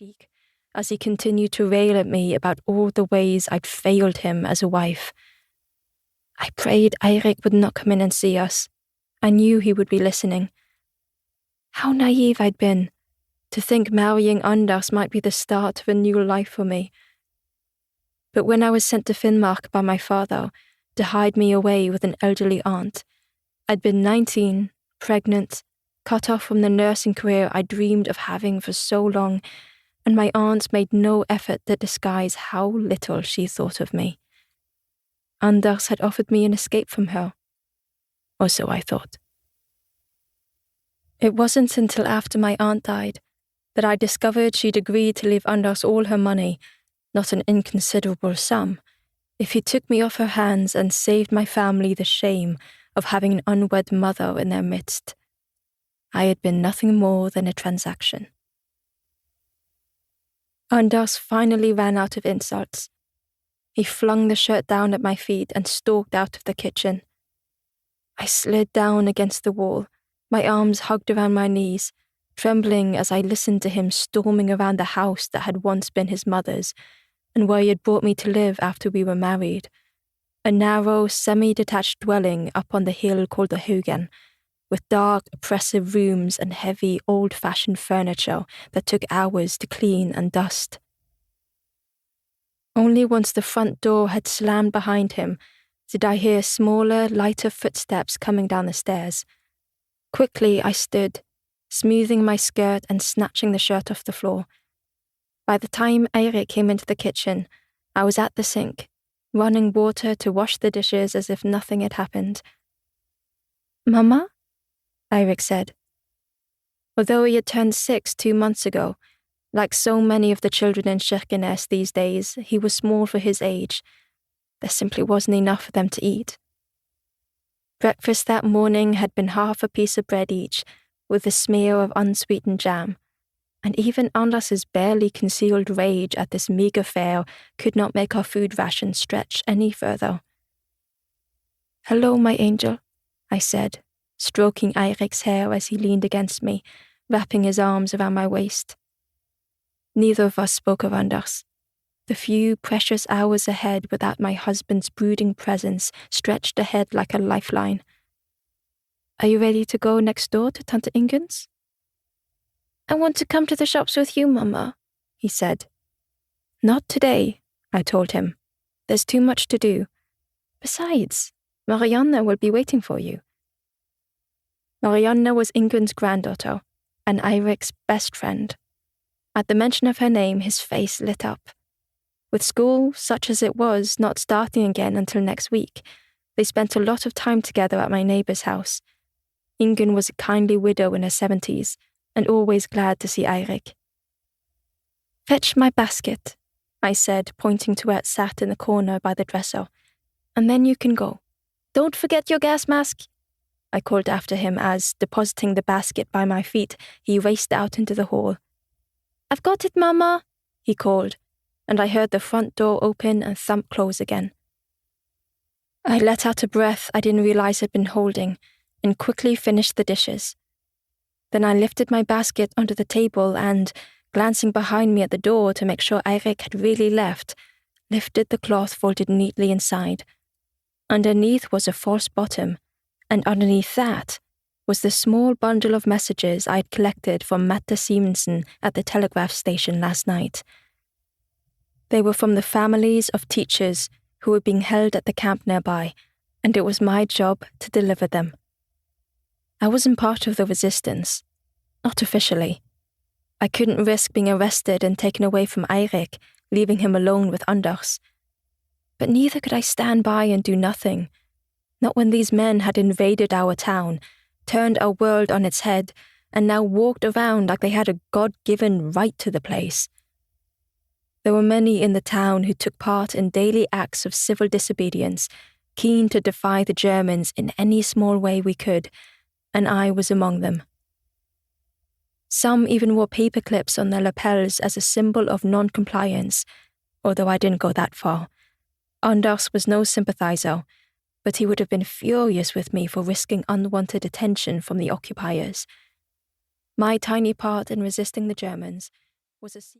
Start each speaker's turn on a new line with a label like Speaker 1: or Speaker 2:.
Speaker 1: cheek as he continued to rail at me about all the ways I'd failed him as a wife. I prayed Eirik would not come in and see us. I knew he would be listening. How naive I'd been, to think marrying Anders might be the start of a new life for me. But when I was sent to Finnmark by my father to hide me away with an elderly aunt, I'd been 19, pregnant, cut off from the nursing career I dreamed of having for so long, and my aunt made no effort to disguise how little she thought of me. Anders had offered me an escape from her, or so I thought. It wasn't until after my aunt died that I discovered she'd agreed to leave Anders all her money, not an inconsiderable sum, if he took me off her hands and saved my family the shame of having an unwed mother in their midst. I had been nothing more than a transaction. Anders finally ran out of insults. He flung the shirt down at my feet and stalked out of the kitchen. I slid down against the wall, my arms hugged around my knees, trembling as I listened to him storming around the house that had once been his mother's, and where he had brought me to live after we were married, a narrow, semi-detached dwelling up on the hill called the Haugen, with dark, oppressive rooms and heavy, old-fashioned furniture that took hours to clean and dust. Only once the front door had slammed behind him did I hear smaller, lighter footsteps coming down the stairs. Quickly I stood, smoothing my skirt and snatching the shirt off the floor. By the time Eirik came into the kitchen, I was at the sink, running water to wash the dishes as if nothing had happened. "Mama?" Eirik said. Although he had turned 6 2 months ago, like so many of the children in Kirkenes these days, he was small for his age. There simply wasn't enough for them to eat. Breakfast that morning had been half a piece of bread each, with a smear of unsweetened jam, and even Anders's barely concealed rage at this meagre fare could not make our food ration stretch any further. "Hello, my angel," I said, stroking Eirik's hair as he leaned against me, wrapping his arms around my waist. Neither of us spoke of Anders. The few precious hours ahead without my husband's brooding presence stretched ahead like a lifeline. "Are you ready to go next door to Tante Ingun's?" "I want to come to the shops with you, Mama," he said. "Not today," I told him. "There's too much to do. Besides, Marianne will be waiting for you." Marianne was Ingun's granddaughter, and Eirik's best friend. At the mention of her name, his face lit up. With school, such as it was, not starting again until next week, they spent a lot of time together at my neighbour's house. Ingun was a kindly widow in her 70s, and always glad to see Eirik. "Fetch my basket," I said, pointing to where it sat in the corner by the dresser, "and then you can go. Don't forget your gas mask," I called after him as, depositing the basket by my feet, he raced out into the hall. "I've got it, Mama," he called, and I heard the front door open and thump close again. I let out a breath I didn't realize I'd been holding, and quickly finished the dishes. Then I lifted my basket onto the table and, glancing behind me at the door to make sure Eirik had really left, lifted the cloth folded neatly inside. Underneath was a false bottom, and underneath that was the small bundle of messages I had collected from Mette Simonsen at the telegraph station last night. They were from the families of teachers who were being held at the camp nearby, and it was my job to deliver them. I wasn't part of the resistance, not officially. I couldn't risk being arrested and taken away from Eirik, leaving him alone with Anders. But neither could I stand by and do nothing, not when these men had invaded our town, turned our world on its head, and now walked around like they had a God-given right to the place. There were many in the town who took part in daily acts of civil disobedience, keen to defy the Germans in any small way we could, and I was among them. Some even wore paper clips on their lapels as a symbol of non-compliance, although I didn't go that far. Anders was no sympathizer, but he would have been furious with me for risking unwanted attention from the occupiers. My tiny part in resisting the Germans was a